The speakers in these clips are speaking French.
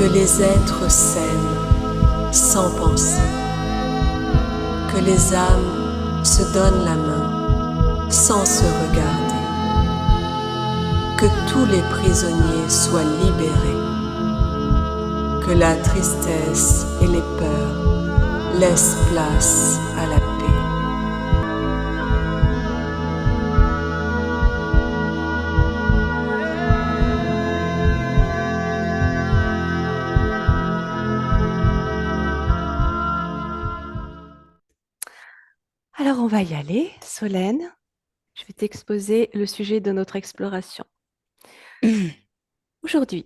Que les êtres s'aiment sans penser, que les âmes se donnent la main sans se regarder, que tous les prisonniers soient libérés, que la tristesse et les peurs laissent place à la paix. Alors, on va y aller, Solène. Je vais t'exposer le sujet de notre exploration. Aujourd'hui,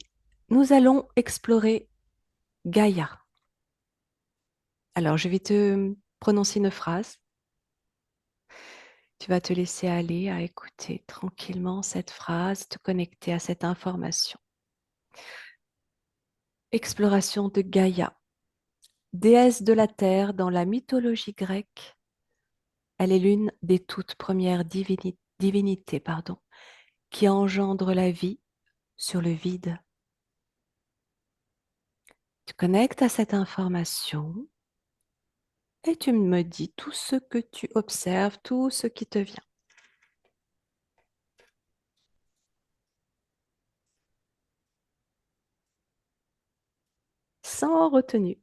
nous allons explorer Gaïa. Alors, je vais te prononcer une phrase. Tu vas te laisser aller à écouter tranquillement cette phrase, te connecter à cette information. Exploration de Gaïa, déesse de la terre dans la mythologie grecque. Elle est l'une des toutes premières divinités qui engendre la vie sur le vide. Tu connectes à cette information et tu me dis tout ce que tu observes, tout ce qui te vient. Sans retenue.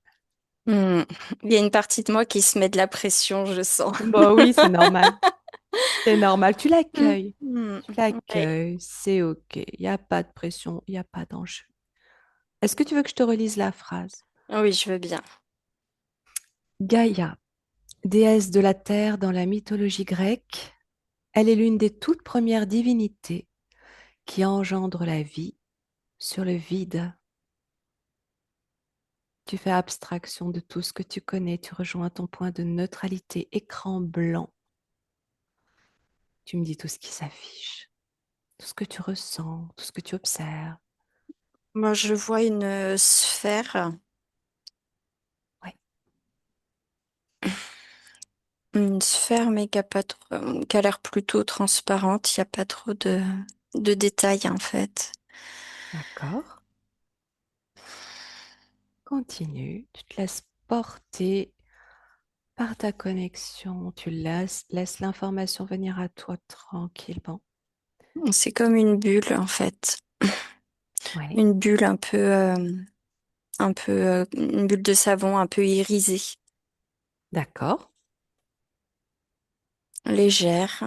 Hmm. Il y a une partie de moi qui se met de la pression, je sens. Bah oui, c'est normal. C'est normal. Tu Hmm. l'accueilles. Hmm. Tu Ouais. l'accueilles. C'est OK. Il n'y a pas de pression. Il n'y a pas d'enjeu. Est-ce que tu veux que je te relise la phrase? Oui, je veux bien. Gaïa, déesse de la terre dans la mythologie grecque, elle est l'une des toutes premières divinités qui engendre la vie sur le vide. Tu fais abstraction de tout ce que tu connais, tu rejoins ton point de neutralité, écran blanc. Tu me dis tout ce qui s'affiche, tout ce que tu ressens, tout ce que tu observes. Moi, je vois une sphère, Ouais, mais qui a pas trop, qui a l'air plutôt transparente. Il n'y a pas trop de détails, en fait. d'accord. Continue, tu te laisses porter par ta connexion, tu laisses l'information venir à toi tranquillement. C'est comme une bulle, en fait. Oui, Une bulle une bulle de savon un peu irisée, d'accord. légère.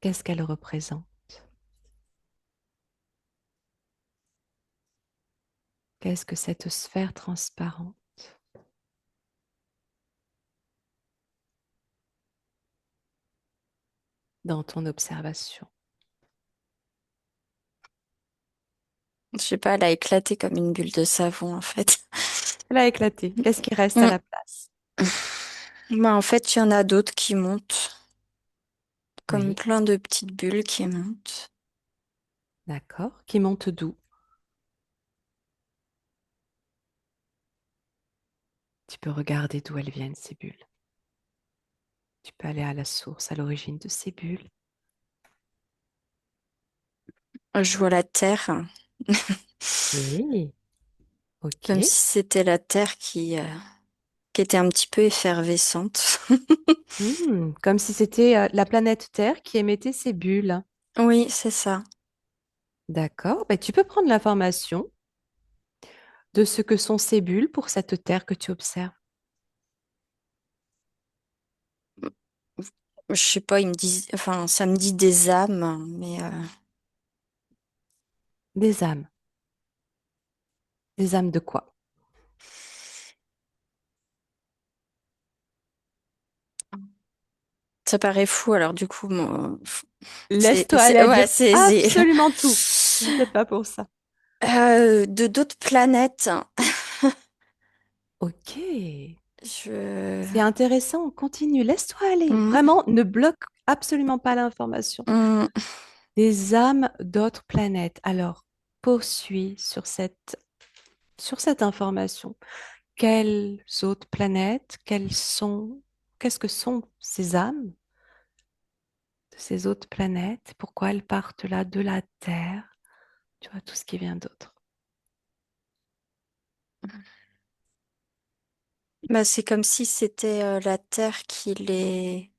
Qu'est-ce qu'elle représente? Qu'est-ce que cette sphère transparente dans ton observation? Je sais pas, elle a éclaté comme une bulle de savon, en fait. Elle a éclaté. Qu'est-ce qui reste à Mm. la place? Bah, en fait, il y en a d'autres qui montent, comme Oui, plein de petites bulles qui montent. d'accord. Qui monte d'où? Tu peux regarder d'où elles viennent, ces bulles. Tu peux aller à la source, à l'origine de ces bulles. Je vois la Terre, Oui, comme ok. si c'était la Terre qui était un petit peu effervescente. Comme si c'était la planète Terre qui émettait ces bulles. Oui, c'est ça. D'accord. Ben, tu peux prendre l'information de ce que sont ces bulles pour cette Terre que tu observes. Je sais pas, ils me disent, enfin, ça me dit des âmes, mais Des âmes. Des âmes de quoi? ça paraît fou. Alors du coup, Laisse-toi aller à ouais, dire c'est absolument tout. Je ne sais pas pour ça. de d'autres planètes. Ok. Je, C'est intéressant. Continue. Laisse-toi aller. Hmm, Vraiment, ne bloque absolument pas l'information. hmm. Des âmes d'autres planètes. Alors, poursuis sur cette information. Quelles autres planètes? Qu'est-ce que sont ces âmes de ces autres planètes? Pourquoi elles partent là de la Terre? Tu vois, tout ce qui vient d'autre. Bah, c'est comme si c'était la Terre qui les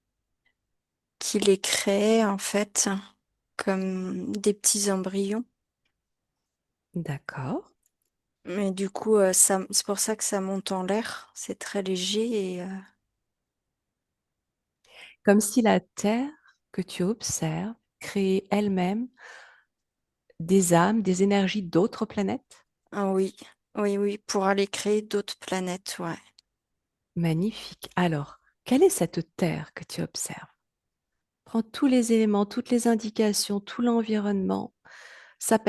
créait, en fait, comme des petits embryons. D'accord. Mais du coup, c'est pour ça que ça monte en l'air. C'est très léger et Comme si la Terre que tu observes créait elle-même des âmes, des énergies d'autres planètes. ah oui, oui, oui, pour aller créer d'autres planètes, ouais. Magnifique. Alors, quelle est cette Terre que tu observes? Prends tous les éléments, toutes les indications, tout l'environnement, sa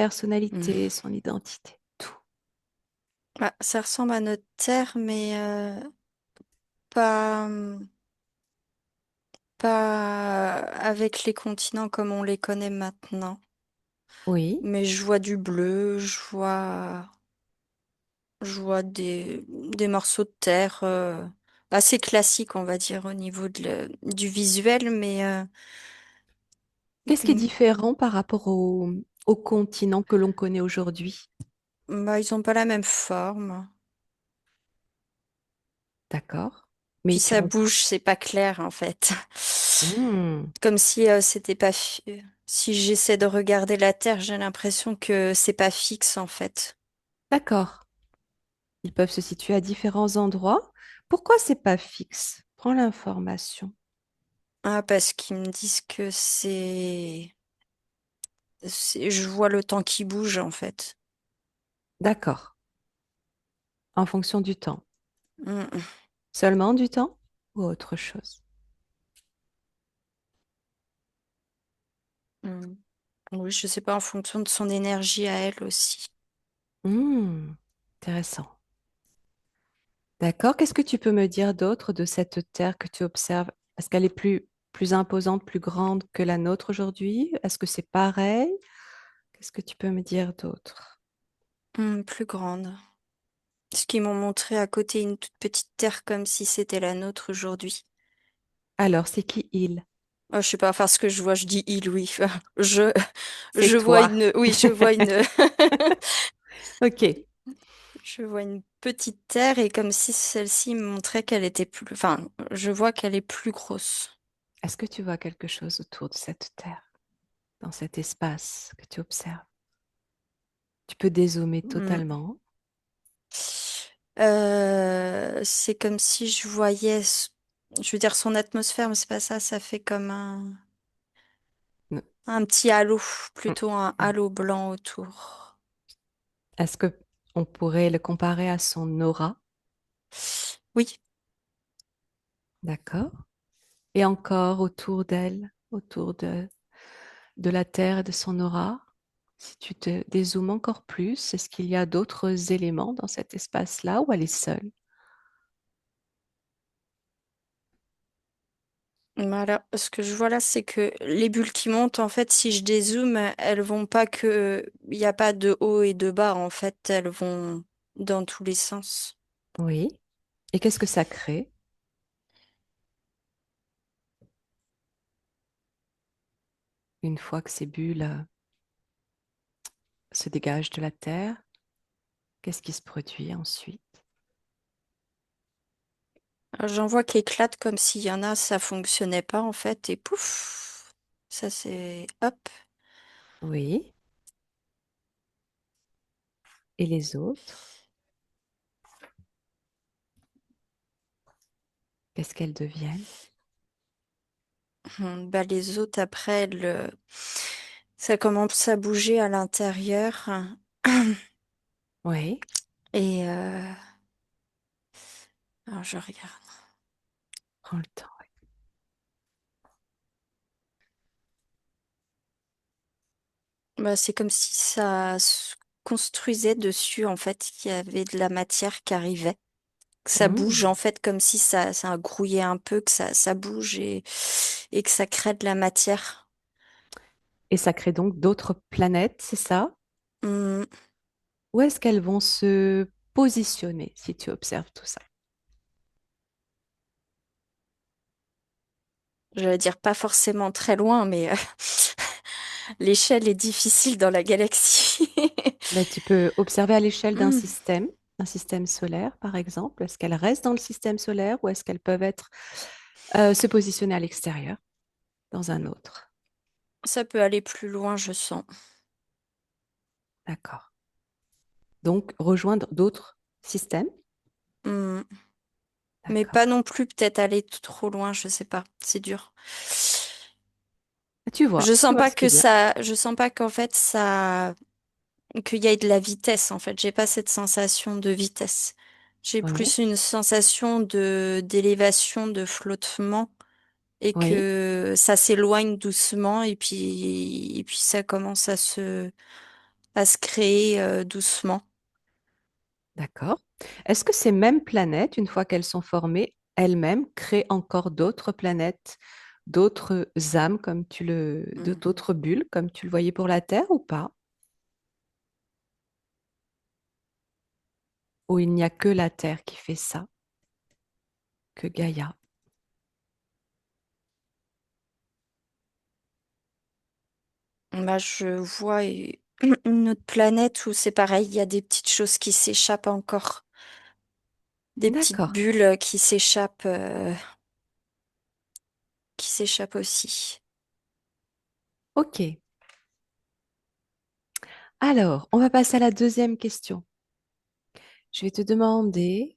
Mm. personnalité, son identité, tout. Ah, ça ressemble à notre Terre, mais pas, pas avec les continents comme on les connaît maintenant. Oui. Mais je vois du bleu, je vois des morceaux de terre assez classiques, on va dire, au niveau du visuel, mais Qu'est-ce qui est mm, différent par rapport au continent que l'on connaît aujourd'hui? bah, ils ont pas la même forme. D'accord. Puis Mais tu ça rencontres. bouge, c'est pas clair en fait. Hmm. Comme si c'était pas si j'essaie de regarder la Terre, j'ai l'impression que c'est pas fixe en fait. D'accord. Ils peuvent se situer à différents endroits. Pourquoi c'est pas fixe? Prends l'information. Ah, parce qu'ils me disent que je vois le temps qui bouge en fait. D'accord. En fonction du temps. Mm, Seulement du temps ou autre chose? mm. Oui, je sais pas, en fonction de son énergie à elle aussi. Hmm. Intéressant. D'accord. Qu'est-ce que tu peux me dire d'autre de cette Terre que tu observes? Est-ce qu'elle est plus imposante, plus grande que la nôtre aujourd'hui? Est-ce que c'est pareil? Qu'est-ce que tu peux me dire d'autre? Plus grande. Ce qu'ils m'ont montré à côté une toute petite terre comme si c'était la nôtre aujourd'hui. Alors, c'est qui il? Oh, je sais pas, enfin ce que je vois, je dis il, oui. Je, C'est je vois toi. une, oui, je vois une, Ok. je vois une petite terre et comme si celle-ci me montrait qu'elle était plus, enfin, je vois qu'elle est plus grosse. Est-ce que tu vois quelque chose autour de cette Terre, dans cet espace que tu observes? Tu peux dézoomer Hmm. totalement. C'est comme si je voyais, je veux dire son atmosphère, mais c'est pas ça, ça fait comme Mm, un petit halo, mm, plutôt un mm. halo blanc autour. Est-ce que on pourrait le comparer à son aura? Oui. D'accord. Et encore autour d'elle, autour de la Terre et de son aura, si tu te dézoomes encore plus, est-ce qu'il y a d'autres éléments dans cet espace-là ou elle est seule? Voilà, ce que je vois là, c'est que les bulles qui montent, en fait, si je dézoome, elles vont pas que... Il n'y a pas de haut et de bas, en fait, elles vont dans tous les sens. Oui. Et qu'est-ce que ça crée une fois que ces bulles se dégagent de la Terre? Qu'est-ce qui se produit ensuite? Alors, j'en vois qui éclatent comme s'il y en a, ça fonctionnait pas, en fait, et pouf, ça c'est... Hop. Oui. Et les autres, qu'est-ce qu'elles deviennent? Bah, les autres, après, ça commence à bouger à l'intérieur. Oui. Et... Alors, je regarde. Prends le temps. Bah, c'est comme si ça se construisait dessus, en fait, qu'il y avait de la matière qui arrivait. Que ça bouge, en Hmm. fait, comme si ça grouillait un peu, que ça bouge et que ça crée de la matière. Et ça crée donc d'autres planètes, c'est ça? Hum, Où est-ce qu'elles vont se positionner si tu observes tout ça? j'allais dire pas forcément très loin, mais l'échelle est difficile dans la galaxie. Ben, tu peux observer à l'échelle d'un Hum, système. un système solaire, par exemple? Est-ce qu'elles restent dans le système solaire ou est-ce qu'elles peuvent être, se positionner à l'extérieur, dans un autre? Ça peut aller plus loin, je sens. D'accord. Donc, rejoindre d'autres systèmes? Hmm. Mais D'accord. pas non plus peut-être aller trop loin, je sais pas. C'est dur. Tu vois ce qui est bien. Je sens pas qu'en fait qu'il y ait de la vitesse en fait. J'ai pas cette sensation de vitesse. J'ai Oui, plus une sensation d'élévation, de flottement et oui, que ça s'éloigne doucement et puis ça commence à se créer doucement. d'accord. Est-ce que ces mêmes planètes, une fois qu'elles sont formées, elles-mêmes créent encore d'autres planètes, d'autres âmes, Mm. d'autres bulles, comme tu le voyais pour la Terre ou pas? Ou il n'y a que la Terre qui fait ça, que Gaïa? Bah, je vois une autre planète où c'est pareil, il y a des petites choses qui s'échappent encore, des petites D'accord. bulles qui s'échappent aussi. OK. Alors, on va passer à la deuxième question. Je vais te demander,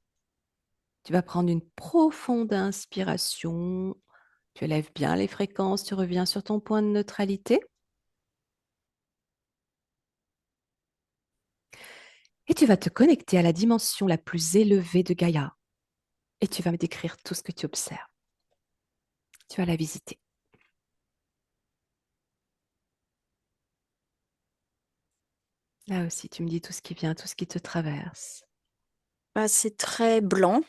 tu vas prendre une profonde inspiration, tu élèves bien les fréquences, tu reviens sur ton point de neutralité et tu vas te connecter à la dimension la plus élevée de Gaïa et tu vas me décrire tout ce que tu observes. Tu vas la visiter. Là aussi, tu me dis tout ce qui vient, tout ce qui te traverse. Bah, c'est très blanc.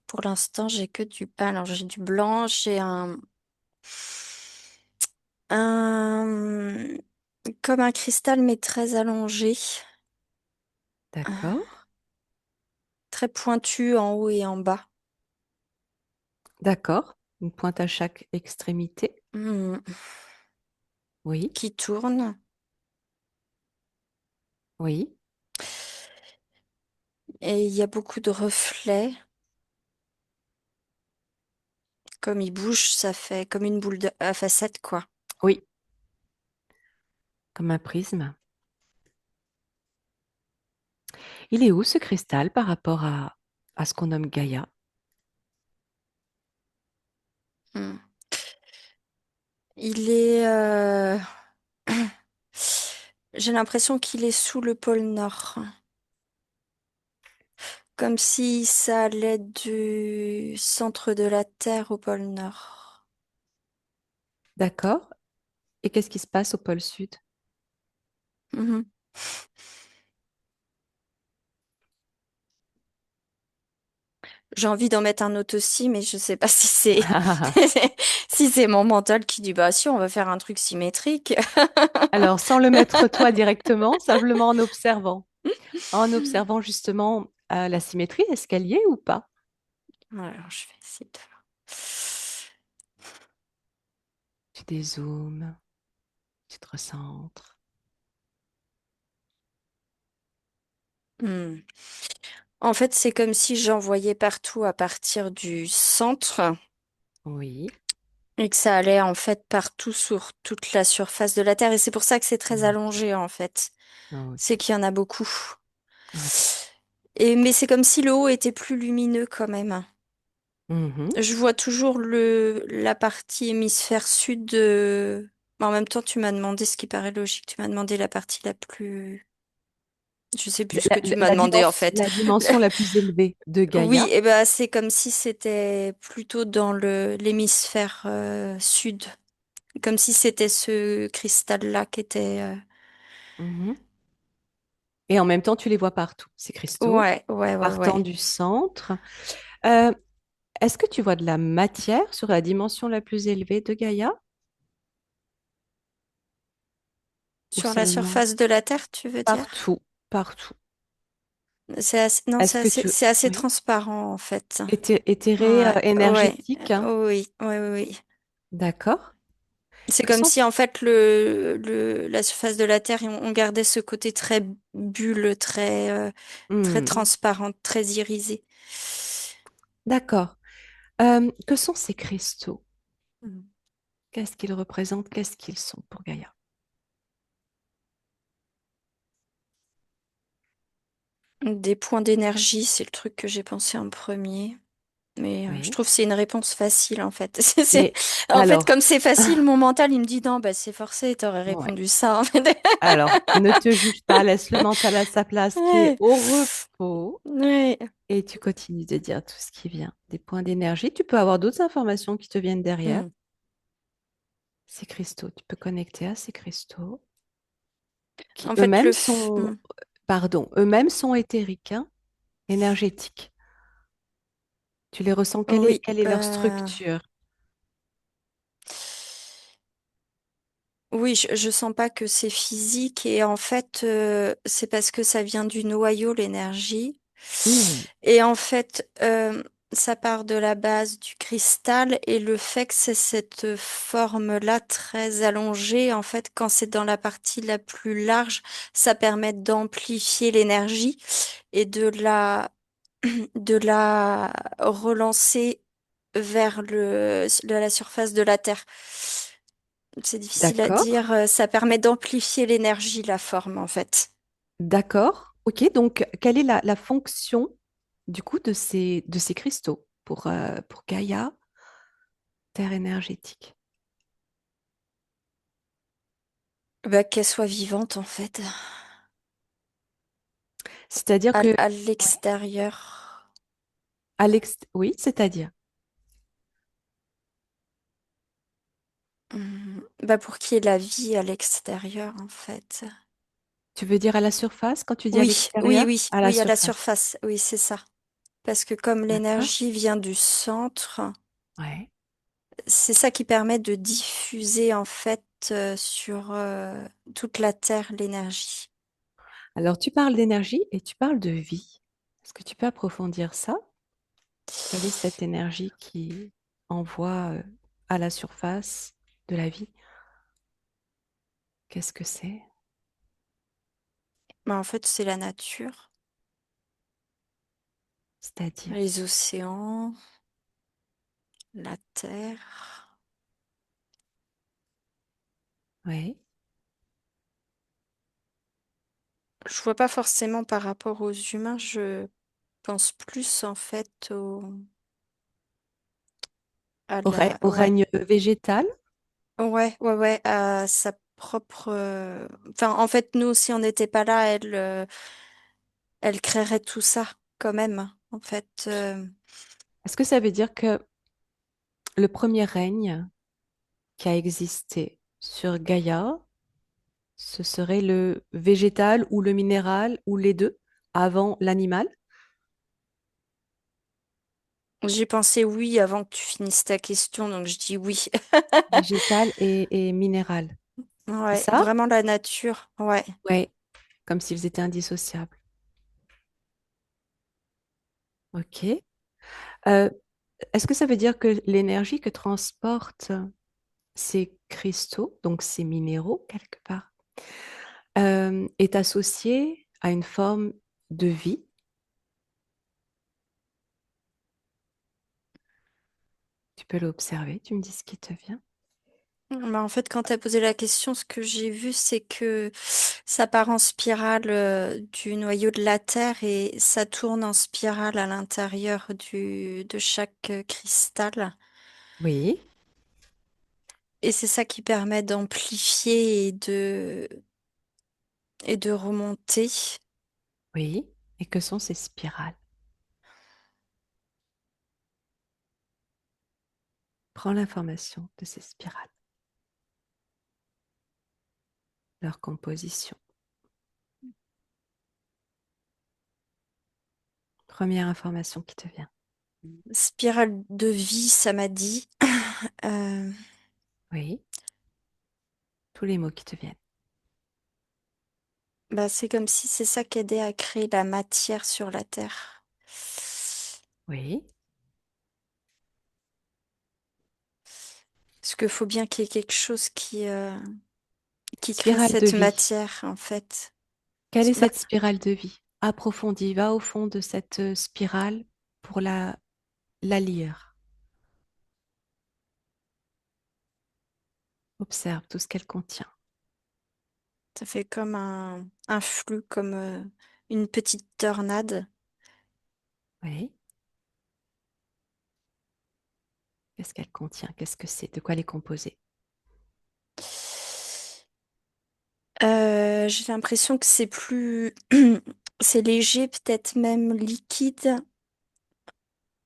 Pour l'instant, j'ai que alors j'ai du blanc, j'ai un, comme un cristal, mais très allongé, D'accord, très pointu en haut et en bas. d'accord. Une pointe à chaque extrémité. Hmm. Oui, Qui tourne. oui, Et il y a beaucoup de reflets. Comme il bouge, ça fait comme une à facettes, quoi. oui, comme un prisme. Il est où ce cristal par rapport à ce qu'on nomme Gaïa? Hmm. Il est... J'ai l'impression qu'il est sous le pôle Nord. Comme si ça allait du centre de la Terre au pôle Nord. D'accord. Et qu'est-ce qui se passe au pôle sud? Mhm. J'ai envie d'en mettre un autre aussi, mais je sais pas si c'est si c'est mon mental qui dit bah si on va faire un truc symétrique. Alors, sans le mettre toi directement, simplement en observant justement la symétrie, est-ce qu'elle y est ou pas? Alors je vais essayer de faire. Tu dézoomes, tu te recentres. Hmm. En fait, c'est comme si j'en voyais partout à partir du centre Oui, et que ça allait en fait partout sur toute la surface de la Terre. Et c'est pour ça que c'est très ok, allongé en fait. C'est ok, qu'il y en a beaucoup. ok. Et mais c'est comme si le haut était plus lumineux quand même. Mhm. Je vois toujours la partie hémisphère sud mais en même temps, tu m'as demandé ce qui paraît logique. Tu m'as demandé la partie la plus. Je sais plus ce que tu m'as demandé en fait. La dimension la plus élevée de Oui, Gaïa. et ben c'est comme si c'était plutôt dans l'hémisphère sud, comme si c'était ce cristal-là qui était. Mhm. Et en même temps, tu les vois partout, ces cristaux, Ouais, ouais, ouais, partant ouais. du centre. Euh, Est-ce que tu vois de la matière sur la dimension la plus élevée de Gaïa ou Sur la seulement surface de la Terre, tu veux dire? partout, partout? Non, Est-ce que tu... c'est assez Oui. transparent en fait. Éthéré, Ouais, ouais, énergétique, hein? oui, oui, oui, oui. D'accord. C'est Que comme sont... si en fait la surface de la Terre, on gardait ce côté très bulle, très Hmm, transparente, très irisée. d'accord. Que sont ces cristaux? Mm. Qu'est-ce qu'ils représentent? Qu'est-ce qu'ils sont pour Gaïa? Des points d'énergie, c'est le truc que j'ai pensé en premier. Mais je Oui. trouve que c'est une réponse facile en fait. Mais En fait, alors, comme c'est facile, mon mental il me dit non, bah c'est forcé, t'aurais ouais. répondu ça en fait. Alors, ne te juge pas, laisse le mental à sa place qui est Ouais. au repos Ouais. et tu continues de dire tout ce qui vient. Des points d'énergie, tu peux avoir d'autres informations qui te viennent derrière. Mm. Ces cristaux, tu peux connecter à ces cristaux qui En fait, eux-mêmes sont, pardon, eux-mêmes sont éthériques, hein, énergétiques. Tu les ressens, oui, quelle est leur structure? oui, je sens pas que c'est physique et en fait, c'est parce que ça vient du noyau, l'énergie. Hmm, Et en fait, ça part de la base du cristal et le fait que c'est cette forme-là très allongée, en fait, quand c'est dans la partie la plus large, ça permet d'amplifier l'énergie et de la relancer vers la surface de la Terre. C'est difficile à d'accord, dire. Ça permet d'amplifier l'énergie, la forme, en fait. d'accord. Ok, donc quelle est la fonction du coup de ces cristaux pour Gaïa, terre énergétique? Bah, qu'elle soit vivante, en fait, C'est-à-dire que à ouais, l'extérieur. oui, c'est-à-dire, Bah, pour qu'il y ait la vie à l'extérieur, en fait. tu veux dire à la surface quand tu dis à Oui, oui, l'extérieur? oui, À la oui, à la surface. surface. Oui, c'est ça. Parce que comme D'accord. l'énergie vient du centre, Ouais. c'est ça qui permet de diffuser, en fait, sur toute la Terre, l'énergie. Alors, tu parles d'énergie et tu parles de vie. Est-ce que tu peux approfondir ça? Quelle est cette énergie qui envoie à la surface de la vie? Qu'est-ce que c'est? Mais en fait, c'est la nature, C'est-à-dire, les océans, la Terre. oui. Je vois pas forcément par rapport aux humains, je pense plus en fait à la, Au ouais, règne végétal? ouais, à sa propre. Enfin, en fait, nous, si on n'était pas là, elle créerait tout ça quand même. En fait, Est-ce que ça veut dire que le premier règne qui a existé sur Gaïa, ce serait le végétal ou le minéral ou les deux avant l'animal? j'ai pensé oui avant que tu finisses ta question, donc je dis oui. Végétal et minéral. C'est Ouais, ça? vraiment la nature. Ouais. Oui, comme s'ils étaient indissociables. OK. Euh, est-ce que ça veut dire que l'énergie que transportent ces cristaux, donc ces minéraux quelque part, est associée à une forme de vie? Tu peux l'observer, tu me dis ce qui te vient. Bah, en fait, quand tu as posé la question, ce que j'ai vu, c'est que ça part en spirale du noyau de la Terre et ça tourne en spirale à l'intérieur de chaque cristal. Oui, Et c'est ça qui permet d'amplifier et de remonter. oui. Et que sont ces spirales? Prends l'information de ces spirales, leur composition. Première information qui te vient. Spirale de vie, ça m'a dit. Euh, Oui, tous les mots qui te viennent. Bah, c'est comme si c'est ça qui aidait à créer la matière sur la Terre. Oui, Parce qu'il faut bien qu'il y ait quelque chose qui crée Spirale de cette vie. matière, en fait. Quelle est Bah, cette spirale de vie? Approfondis, va au fond de cette spirale pour la lire. Observe tout ce qu'elle contient. ça fait comme un flux, comme une petite tornade. Oui. Qu'est-ce qu'elle contient? Qu'est-ce que c'est? De quoi elle est composée? J'ai l'impression que c'est plus... c'est léger, peut-être même liquide.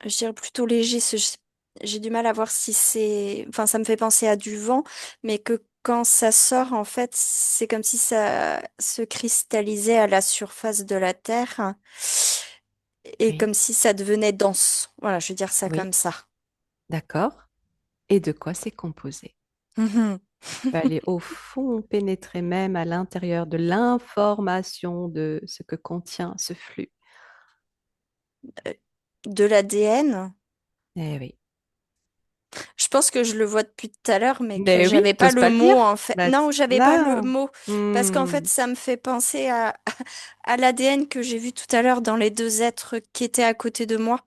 Je dirais plutôt léger. J'ai du mal à voir si c'est... Enfin, ça me fait penser à du vent, mais que quand ça sort, en fait, c'est comme si ça se cristallisait à la surface de la Terre et Oui. comme si ça devenait dense. Voilà, je vais dire ça Oui. comme ça. D'accord. Et de quoi c'est composé? Mhm. Tu peux aller au fond, pénétrer même à l'intérieur de l'information de ce que contient ce flux. De l'ADN. Eh oui. Je pense que je le vois depuis tout à l'heure, mais que Mais oui, j'avais pas t'oses le pas le mot dire? en fait. Bah, Non, j'avais pas le là. mot parce qu'en Hmm. fait, ça me fait penser à l'ADN que j'ai vu tout à l'heure dans les deux êtres qui étaient à côté de moi.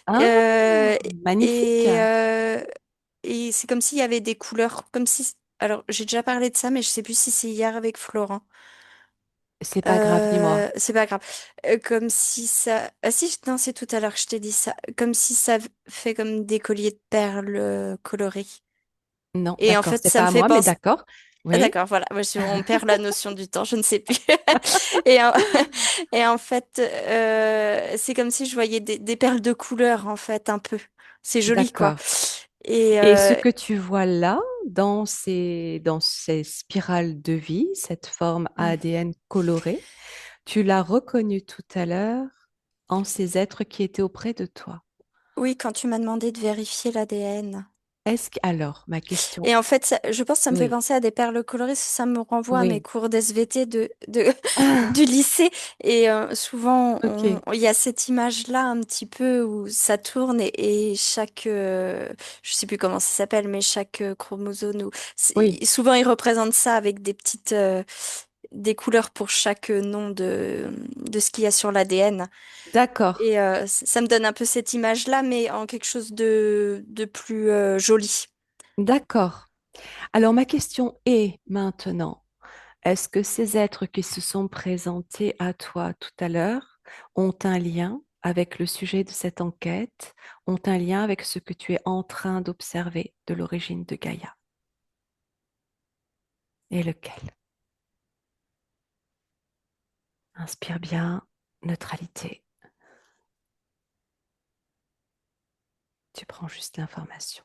Ah, Euh, magnifique. et euh, et c'est comme s'il y avait des couleurs, comme si. Alors, j'ai déjà parlé de ça, mais je sais plus si c'est hier avec Florent. C'est pas grave, dis-moi. C'est pas grave. Comme si ça. Ah si, non, c'est tout à l'heure que je t'ai dit ça. Comme si ça fait comme des colliers de perles colorés. Non, Et en d'accord, fait, c'est ça pas me à fait moi, mais penser. d'accord. Ah, Oui. d'accord, voilà. Moi, on perd la notion du temps, je ne sais plus. Et en, et en fait, c'est comme si je voyais des perles de couleur, en fait, un peu. C'est joli, quoi. D'accord. Et Et ce que tu vois là, dans ces spirales de vie, cette forme ADN colorée, tu l'as reconnu tout à l'heure en ces êtres qui étaient auprès de toi. oui, quand tu m'as demandé de vérifier l'ADN. Alors, ma question, Et en fait, je pense que ça me fait oui, penser à des perles colorées, ça me renvoie à mes oui. cours d'SVT Ah, du lycée. Et souvent, ok, il y a cette image-là un petit peu où ça tourne et chaque, je sais plus comment ça s'appelle, mais chaque chromosome, oui, souvent ils représentent ça avec des petites, des couleurs pour chaque nom de ce qu'il y a sur l'ADN. d'accord, Et ça me donne un peu cette image-là, mais en quelque chose de plus joli. d'accord. Alors, ma question est maintenant, est-ce que ces êtres qui se sont présentés à toi tout à l'heure ont un lien avec le sujet de cette enquête, ont un lien avec ce que tu es en train d'observer de l'origine de Gaïa? Et lequel? Inspire bien, neutralité. Tu prends juste l'information.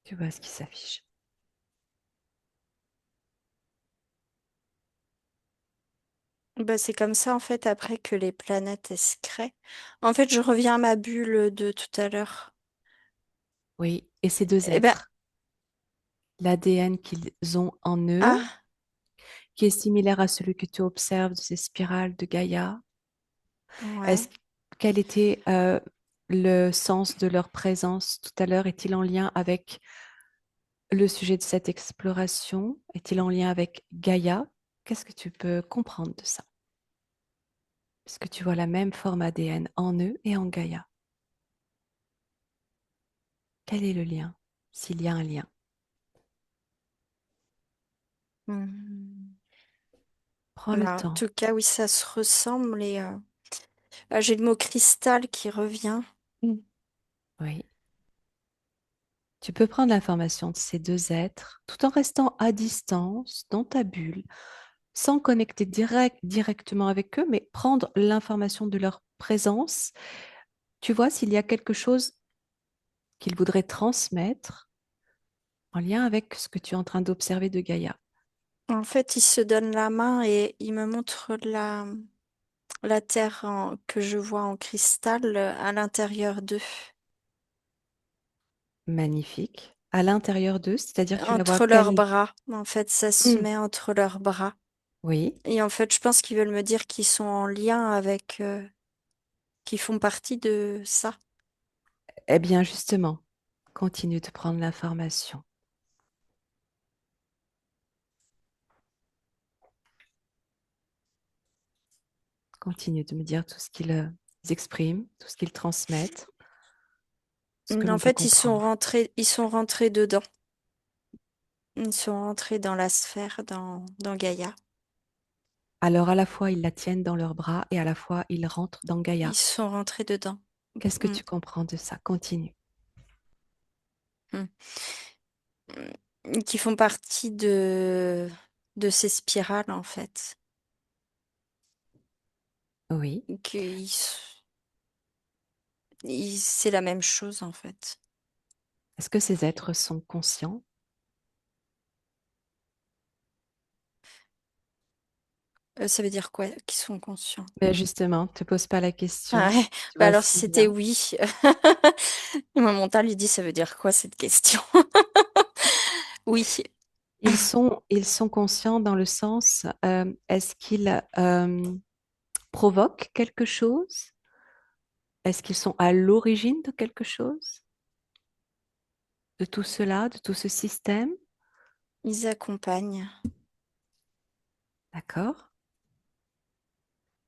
Tu vois ce qui s'affiche. Bah, c'est comme ça, en fait, après que les planètes elles se créent. En fait, je reviens à ma bulle de tout à l'heure. Oui, et ces deux Eh ben, êtres, l'ADN qu'ils ont en eux, ah, qui est similaire à celui que tu observes de ces spirales de Gaïa, est-ce ouais. quel était le sens de leur présence tout à l'heure? Est-il en lien avec le sujet de cette exploration? Est-il en lien avec Gaïa? Qu'est-ce que tu peux comprendre de ça? Est-ce que tu vois la même forme ADN en eux et en Gaïa? Quel est le lien? S'il y a un lien. Hmm. Prends le Bah, en temps. tout cas, oui, ça se ressemble. Et j'ai le mot cristal qui revient. Mm. Oui. Tu peux prendre l'information de ces deux êtres tout en restant à distance, dans ta bulle, sans connecter directement avec eux, mais prendre l'information de leur présence. Tu vois s'il y a quelque chose qu'ils voudraient transmettre en lien avec ce que tu es en train d'observer de Gaïa. En fait, ils se donnent la main et ils me montrent la terre que je vois en cristal à l'intérieur d'eux. Magnifique. À l'intérieur d'eux, c'est-à-dire tu la vois Entre leurs quelle... bras. En fait, ça se Hmm. met entre leurs bras. Oui, Et en fait, je pense qu'ils veulent me dire qu'ils sont en lien avec qui font partie de ça. Eh bien, justement, continue de prendre l'information. Continue de me dire tout ce qu'ils expriment, tout ce qu'ils transmettent, ce que En l'on peut fait, comprendre. ils sont rentrés dedans. Ils sont rentrés dans la sphère, dans Gaïa. Alors, à la fois, ils la tiennent dans leurs bras et à la fois, ils rentrent dans Ils Gaïa. sont rentrés dedans. Qu'est-ce que Mm, tu comprends de ça? Continue. mm. Qui font partie de ces spirales, en fait. Oui. C'est la même chose, en fait. Est-ce que ces êtres sont conscients? Ça veut dire quoi? Qu'ils sont conscients. Ben justement, ne te pose pas la Ah question. ouais. Tu Bah vois alors, si si c'était bien. oui. Mon mental lui dit, ça veut dire quoi cette question? Oui. Ils sont conscients dans le sens, est-ce qu'ils provoquent quelque chose? Est-ce qu'ils sont à l'origine de quelque chose? De tout cela, de tout ce système? Ils accompagnent. D'accord.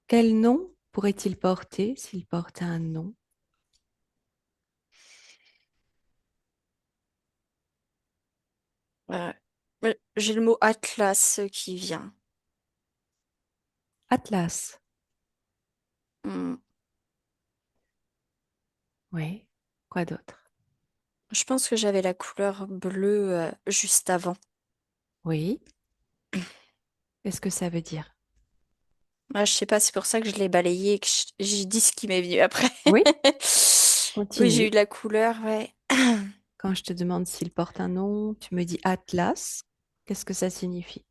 Quel nom pourrait-il porter s'il portait un nom? Euh, j'ai le mot Atlas qui vient. Atlas. Hmm. Oui. Quoi d'autre? Je pense que j'avais la couleur bleue juste avant. Oui. Qu'est-ce que ça veut dire? Ah, je sais pas, c'est pour ça que je l'ai balayé et que j'ai dit ce qui m'est venu après. Oui. Oui, j'ai eu Continue. la couleur, ouais. Quand je te demande s'il porte un nom, tu me dis Atlas. Qu'est-ce que ça signifie?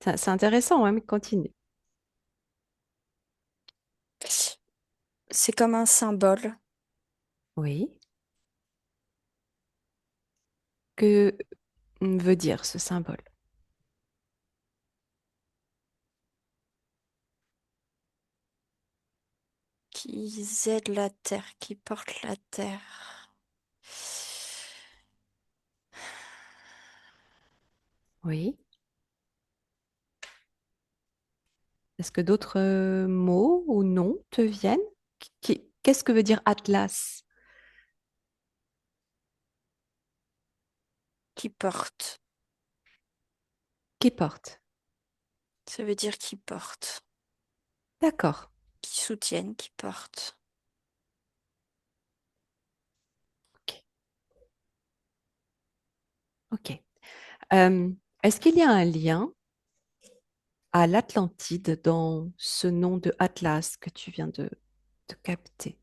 C'est intéressant, hein, mais continue. C'est comme un symbole Oui. Que veut dire ce symbole? qui aide la terre, qui porte la terre. Oui. Est-ce que d'autres mots ou noms te viennent? Qu'est-ce que veut dire Atlas? Qui porte. Qui porte? Ça veut dire qui porte. D'accord. Qui soutiennent, qui porte. Ok. Ok. Euh, est-ce qu'il y a un lien à l'Atlantide dans ce nom de Atlas que tu viens de capter?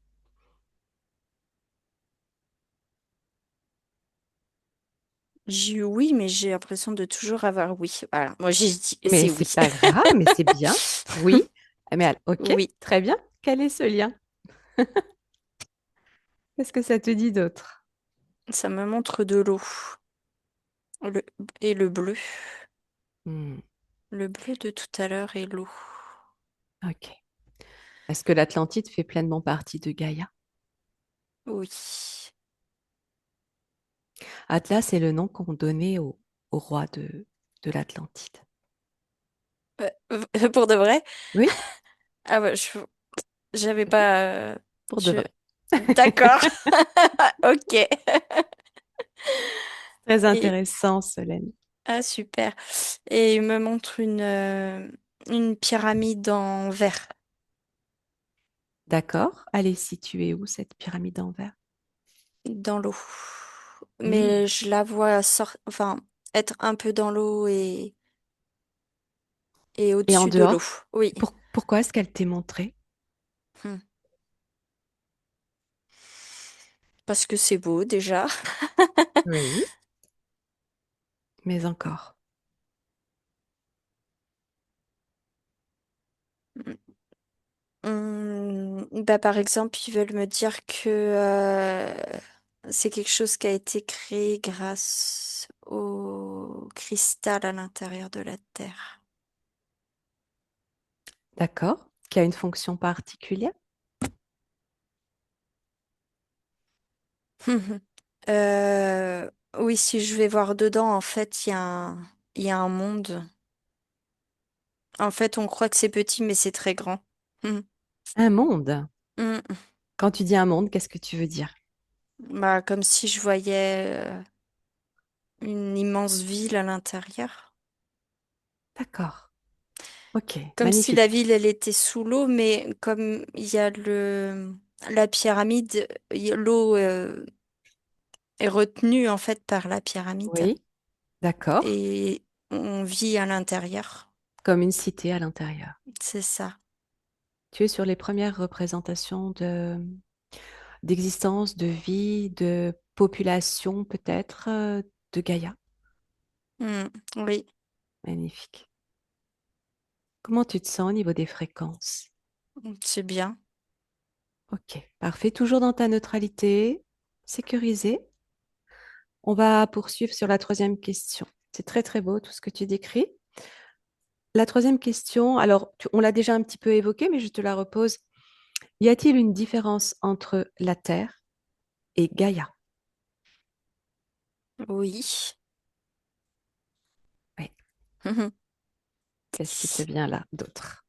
J'ai eu oui, mais j'ai l'impression de toujours avoir oui. Voilà, moi j'ai dit Mais c'est c'est oui. pas grave, mais c'est bien. Oui. Ok, Oui, très bien. Quel est ce lien? Qu'est-ce que ça te dit d'autre? ça me montre de l'eau. Le, et le bleu. Hmm, Le bleu de tout à l'heure et l'eau. ok. Est-ce que l'Atlantide fait pleinement partie de Gaïa? Oui. Atlas est le nom qu'on donnait au roi de l'Atlantide. Pour de vrai? Oui, Ah ouais, j'avais oui, pas. pour de Je... vrai. D'accord. Ok. Très Et intéressant, Solène. ah super. Et il me montre une pyramide en verre D'accord. Elle est située où, cette pyramide en verre? dans l'eau. Hmm. Mais je la vois enfin, être un peu dans l'eau et Et en au-dessus de l'eau. dehors, Oui. pourquoi est-ce qu'elle t'est montrée? Hmm. Parce que c'est beau déjà. Oui. Mais encore. Bah, par exemple, ils veulent me dire que c'est quelque chose qui a été créé grâce au cristal à l'intérieur de la Terre. D'accord. qui a une fonction particulière? Euh, oui, si je vais voir dedans, en fait, il y a un monde. En fait, on croit que c'est petit, mais c'est très grand. Mhm. Un monde. Mhm. Quand tu dis un monde, qu'est-ce que tu veux dire? Bah, comme si je voyais une immense ville à l'intérieur. D'accord. Ok, Comme si la magnifique. ville, elle était sous l'eau, mais comme il y a la pyramide, l'eau est retenue en fait par la pyramide Oui, d'accord. et on vit à l'intérieur. Comme une cité à l'intérieur. C'est ça. Tu es sur les premières représentations d'existence, de vie, de population peut-être de Gaïa. Mm, oui, Magnifique. Comment tu te sens au niveau des fréquences? c'est bien. Ok, parfait. Toujours dans ta neutralité, sécurisé. On va poursuivre sur la troisième question. C'est très très beau tout ce que tu décris. La troisième question, alors on l'a déjà un petit peu évoqué, mais je te la repose. Y a-t-il une différence entre la Terre et Gaïa? Oui. Oui. Qu'est-ce qui te vient là d'autre?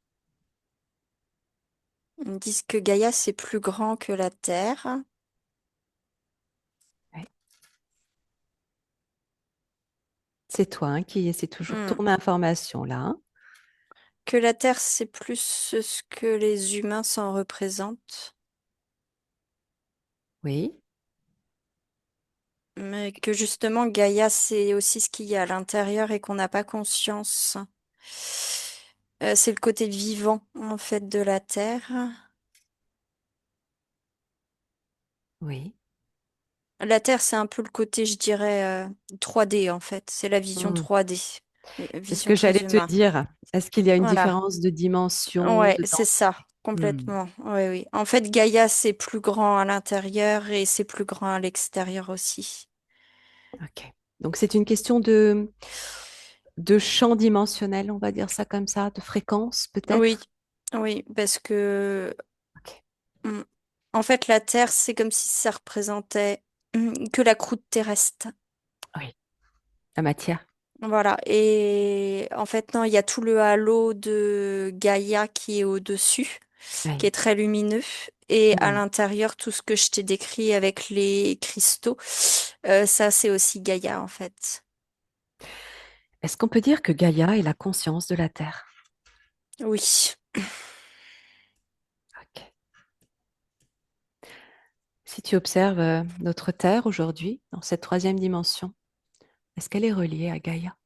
Ils disent que Gaïa, c'est plus grand que la Terre, Oui. C'est toi hein, qui c'est toujours Mm. ton information là, hein. Que la Terre, c'est plus ce que les humains s'en représentent, Oui. mais que justement, Gaïa, c'est aussi ce qu'il y a à l'intérieur et qu'on n'a pas conscience. C'est le côté vivant, en fait, de la Terre. Oui. La Terre, c'est un peu le côté, je dirais, 3D, en fait. C'est la vision Hmm. 3D, C'est ce vision que très j'allais te humain. dire. Est-ce qu'il y a une Voilà. différence de dimension, Ouais, de c'est densité? ça, Hmm. complètement. Oui, oui. En fait, Gaïa, c'est plus grand à l'intérieur et c'est plus grand à l'extérieur aussi. Ok. Donc c'est une question de champ dimensionnel, on va dire ça comme ça, de fréquence Oui, peut-être? oui, parce que Ok. mm, en fait, la Terre, c'est comme si ça représentait que la croûte terrestre. Oui. La matière. Voilà. Et en fait, non, il y a tout le halo de Gaïa qui est au-dessus, qui Oui. est très lumineux. Et à Hmm. l'intérieur, tout ce que je t'ai décrit avec les cristaux, ça, c'est aussi Gaïa, en fait. Est-ce qu'on peut dire que Gaïa est la conscience de la Terre? Oui. Ok. Si tu observes notre Terre aujourd'hui, dans cette troisième dimension, est-ce qu'elle est reliée à Gaïa?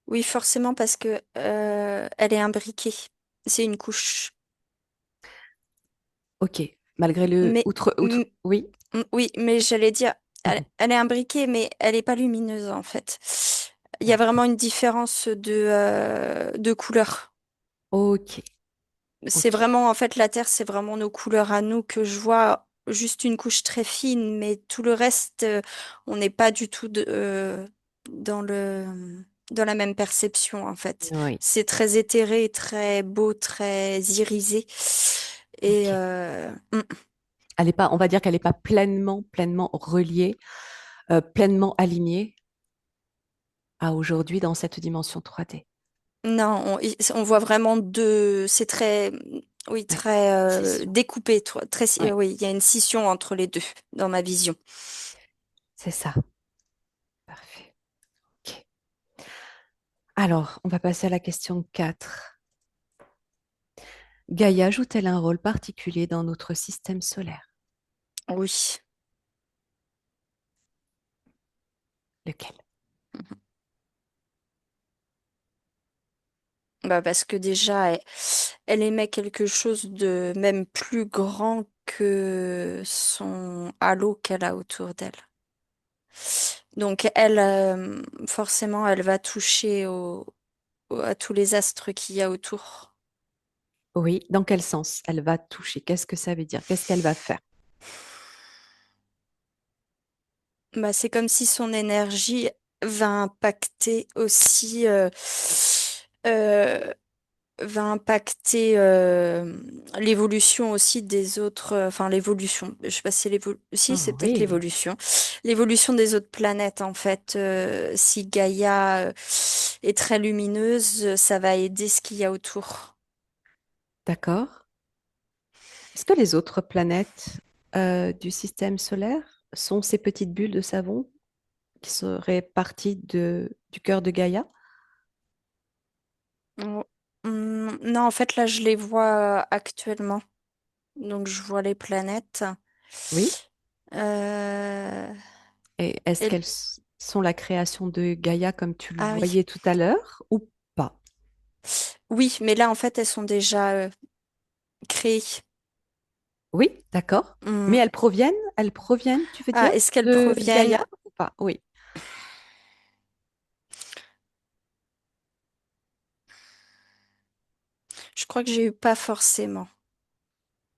Oui, forcément, parce que elle est imbriquée. C'est une couche. Ok. Malgré le... Mais Outre... Oui. oui, mais j'allais dire, Mhm. elle est imbriquée, mais elle n'est pas lumineuse en fait. Il y a Oui. vraiment une différence de couleur. Ok. C'est Ok. vraiment, en fait, la Terre, c'est vraiment nos couleurs à nous que je vois juste une couche très fine, mais tout le reste, on n'est pas du tout dans dans la même perception, en fait. Oui. C'est très éthéré, très beau, très irisé. Et Ok. Elle est pas, on va dire qu'elle n'est pas pleinement reliée, pleinement alignée à aujourd'hui dans cette dimension 3D. non, on voit vraiment deux, c'est très, oui, Oui. très Scission. découpé, très, Oui. oui, il y a une scission entre les deux dans ma vision. C'est ça. Parfait. Ok. Alors, on va passer à la question 4. Gaïa joue-t-elle un rôle particulier dans notre système solaire? Oui. Lequel? Bah parce que déjà, elle émet quelque chose de même plus grand que son halo qu'elle a autour d'elle. Donc elle, forcément, elle va toucher à tous les astres qu'il y a autour. Oui. Dans quel sens elle va toucher? Qu'est-ce que ça veut dire? Qu'est-ce qu'elle va faire? Bah, c'est comme si son énergie va impacter aussi euh, va impacter l'évolution aussi des autres, enfin l'évolution, je sais pas si c'est si c'est Oh, peut-être oui, l'évolution des autres planètes en fait. Si Gaïa est très lumineuse, ça va aider ce qu'il y a autour. d'accord. Est-ce que les autres planètes du système solaire sont ces petites bulles de savon qui seraient parties du cœur de Gaïa? Oh, non, en fait là je les vois actuellement, donc je vois les planètes. Oui. Euh, Et est-ce et- qu'elles sont la création de Gaïa comme tu le Ah oui, voyais tout à l'heure ou pas? oui, mais là en fait elles sont déjà créées. Oui, d'accord. Mais Hmm. elles proviennent, tu veux Ah, dire, est-ce qu'elles de proviennent? Gaïa ou pas? Oui, Je crois que j'ai eu pas forcément.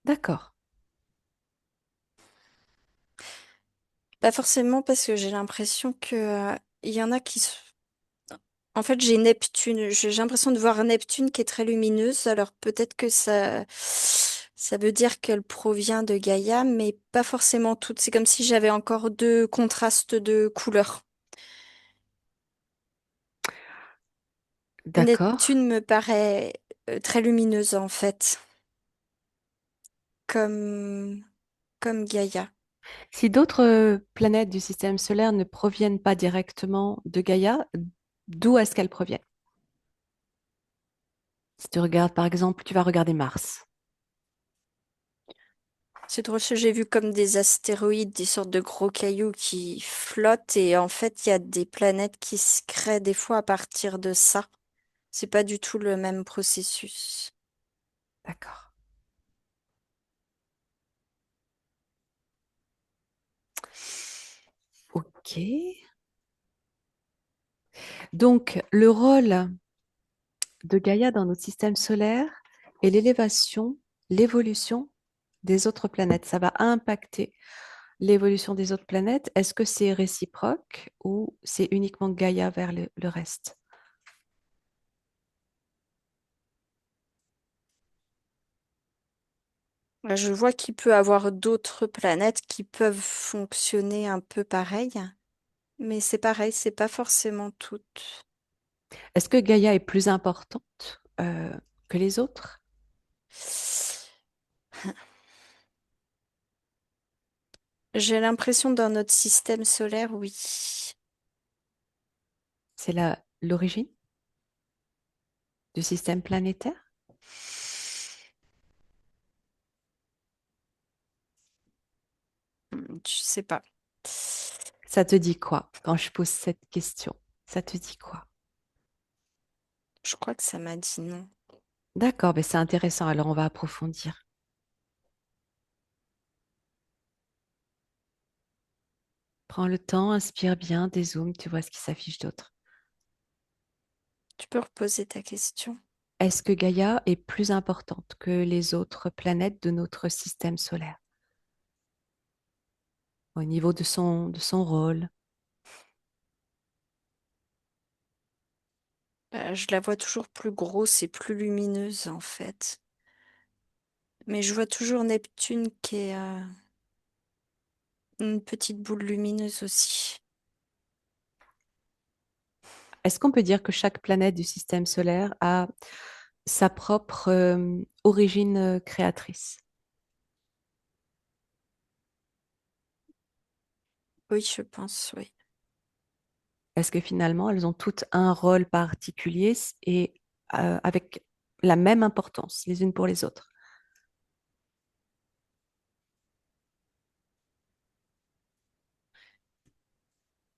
d'accord. Pas forcément parce que j'ai l'impression que il y en a En fait, j'ai Neptune. J'ai l'impression de voir Neptune qui est très lumineuse. Alors peut-être que ça veut dire qu'elle provient de Gaïa, mais pas forcément toutes. C'est comme si j'avais encore deux contrastes de couleurs. D'accord. Neptune me paraît très lumineuse en fait, comme comme Gaïa. Si d'autres planètes du système solaire ne proviennent pas directement de Gaïa, d'où est-ce qu'elles proviennent? Si tu regardes, par exemple, tu vas regarder Mars. C'est drôle, ce que j'ai vu comme des astéroïdes, des sortes de gros cailloux qui flottent et en fait, il y a des planètes qui se créent des fois à partir de ça. C'est pas du tout le même processus. D'accord. Ok. Donc, le rôle de Gaïa dans notre système solaire et l'évolution des autres planètes. Ça va impacter l'évolution des autres planètes. Est-ce que c'est réciproque ou c'est uniquement Gaïa vers le reste? Là, je vois qu'il peut y avoir d'autres planètes qui peuvent fonctionner un peu pareil, mais c'est pareil, c'est pas forcément toutes. Est-ce que Gaïa est plus importante que les autres? J'ai l'impression dans notre système solaire, oui. C'est l'origine du système planétaire? Je sais pas. Ça te dit quoi quand je pose cette question? Ça te dit quoi? Je crois que ça m'a dit non. D'accord, ben c'est intéressant. Alors on va approfondir. Prends le temps, inspire bien, dézoome, tu vois ce qui s'affiche d'autre. Tu peux reposer ta question? Est-ce que Gaïa est plus importante que les autres planètes de notre système solaire au niveau de son rôle? Je la vois toujours plus grosse et plus lumineuse en fait. Mais je vois toujours Neptune qui est une petite boule lumineuse aussi. Est-ce qu'on peut dire que chaque planète du système solaire a sa propre origine créatrice? Oui, je pense, oui. Est-ce que finalement elles ont toutes un rôle particulier et avec la même importance les unes pour les autres?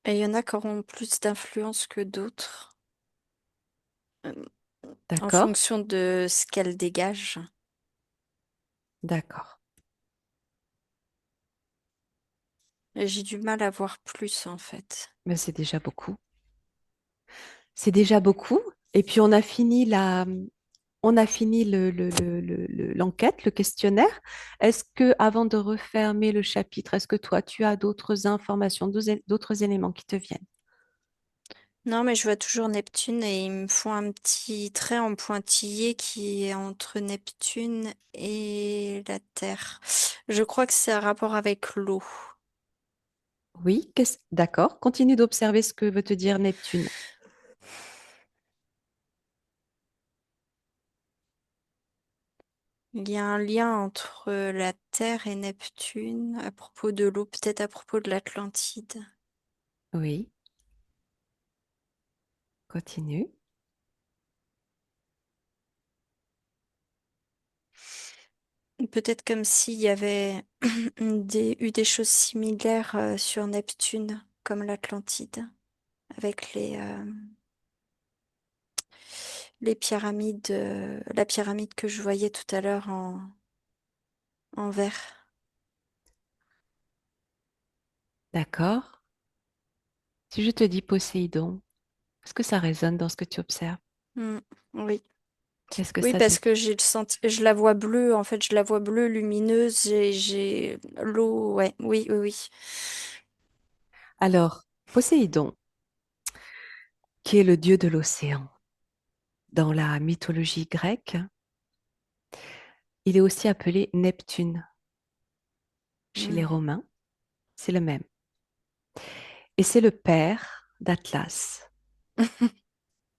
Et il y en a qui auront plus d'influence que d'autres euh, en D'accord, fonction de ce qu'elles dégagent. d'accord. Et j'ai du mal à voir plus en fait. Mais c'est déjà beaucoup. C'est déjà beaucoup. Et puis on a fini l'enquête, le questionnaire. Est-ce que, avant de refermer le chapitre, est-ce que toi, tu as d'autres informations, d'autres éléments qui te viennent? Non, mais je vois toujours Neptune et ils me font un petit trait en pointillé qui est entre Neptune et la Terre. Je crois que c'est un rapport avec l'eau. Oui, d'accord. Continue d'observer ce que veut te dire Neptune. Il y a un lien entre la Terre et Neptune à propos de l'eau, peut-être à propos de l'Atlantide. Oui, continue. Peut-être comme s'il y avait eu des choses similaires sur Neptune, comme l'Atlantide, avec les pyramides, la pyramide que je voyais tout à l'heure en vert. D'accord. Si je te dis Poséidon, est-ce que ça résonne dans ce que tu observes? Mm, oui. Qu'est-ce que Oui, ça te parce dit? que je la vois bleue, en fait, je la vois bleue, lumineuse, j'ai l'eau, ouais, oui, oui, oui. Alors, Poséidon, qui est le dieu de l'océan, dans la mythologie grecque, il est aussi appelé Neptune. Chez les Mm. Romains, c'est le même. Et c'est le père d'Atlas,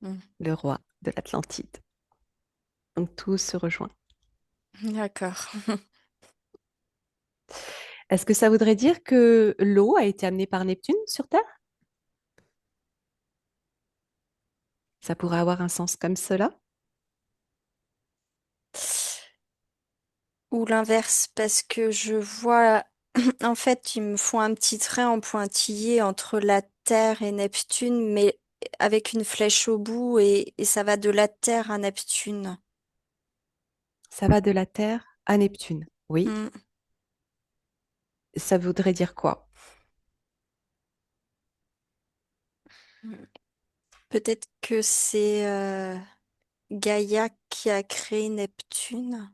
Mm. le roi de l'Atlantide. Donc tout se rejoint. D'accord. Est-ce que ça voudrait dire que l'eau a été amenée par Neptune sur Terre? Ça pourrait avoir un sens comme cela? Ou l'inverse, parce que je vois, en fait, ils me font un petit trait en pointillé entre la Terre et Neptune, mais avec une flèche au bout, et ça va de la Terre à Neptune. Ça va de la Terre à Neptune. Oui. Mm. Ça voudrait dire quoi? Peut-être que c'est Gaïa qui a créé Neptune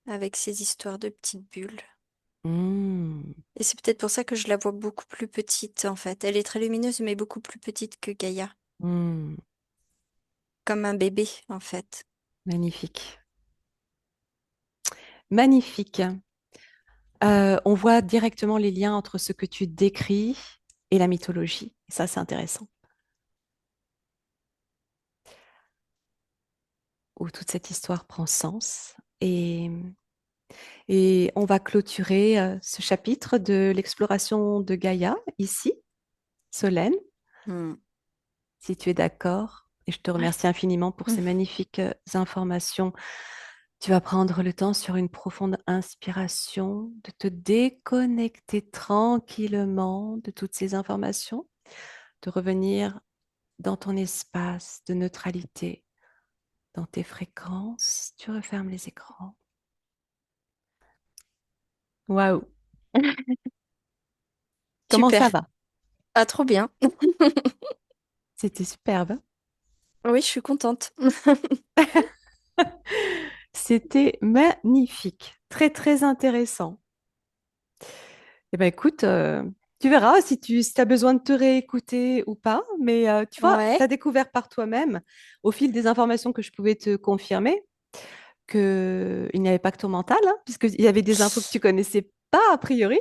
avec ses histoires de petites bulles. Hmm, Et c'est peut-être pour ça que je la vois beaucoup plus petite, en fait. Elle est très lumineuse, mais beaucoup plus petite que Gaïa. hmm, Comme un bébé, en fait. magnifique. Magnifique. On voit directement les liens entre ce que tu décris et la mythologie. Et ça, c'est intéressant. Où toute cette histoire prend sens. Et on va clôturer ce chapitre de l'exploration de Gaïa ici, Solène, Hmm. si tu es d'accord. Et je te Ouais. remercie infiniment pour ces magnifiques informations. Tu vas prendre le temps sur une profonde inspiration, de te déconnecter tranquillement de toutes ces informations, de revenir dans ton espace de neutralité, dans tes fréquences. Tu refermes les écrans. Waouh, comment Super. ça va? Ah, trop bien. C'était superbe. Oui, je suis contente. C'était magnifique, très très intéressant. Eh ben écoute, tu verras si tu as besoin de te réécouter ou pas, mais tu vois, tu Ouais. as découvert par toi-même, au fil des informations que je pouvais te confirmer, qu'il n'y avait pas que ton mental, hein, puisqu'il y avait des infos que tu connaissais pas a priori.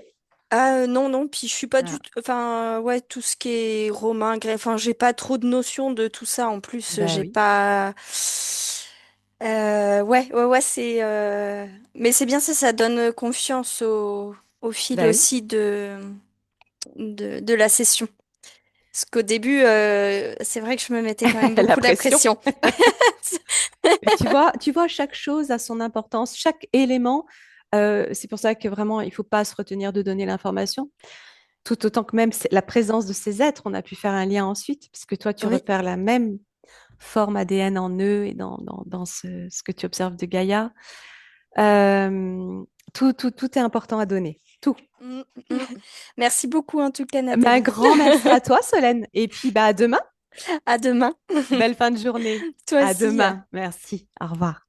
Ah non, non, puis je suis pas Ah, du tout... Enfin, ouais, tout ce qui est romain, grec, enfin, j'ai pas trop de notions de tout ça. En plus, bah j'ai oui, pas... Ouais, ouais, ouais, c'est... Mais c'est bien ça, ça donne confiance au fil bah oui. aussi de la session. Parce qu'au début, c'est vrai que je me mettais quand même La beaucoup la pression. pression. Mais tu vois, chaque chose a son importance, chaque élément. C'est pour ça que vraiment, il ne faut pas se retenir de donner l'information. Tout autant que même la présence de ces êtres, on a pu faire un lien ensuite, puisque toi, tu Oui. repères la même forme ADN en eux et dans ce que tu observes de Gaïa. Euh, tout est important à donner. Tout. Mm, mm. Merci beaucoup en tout cas, Mais un Nathalie. grand merci à toi, Solène. Et puis, bah, à demain. À demain. Belle fin de journée. Toi À aussi. demain. Merci. Au revoir.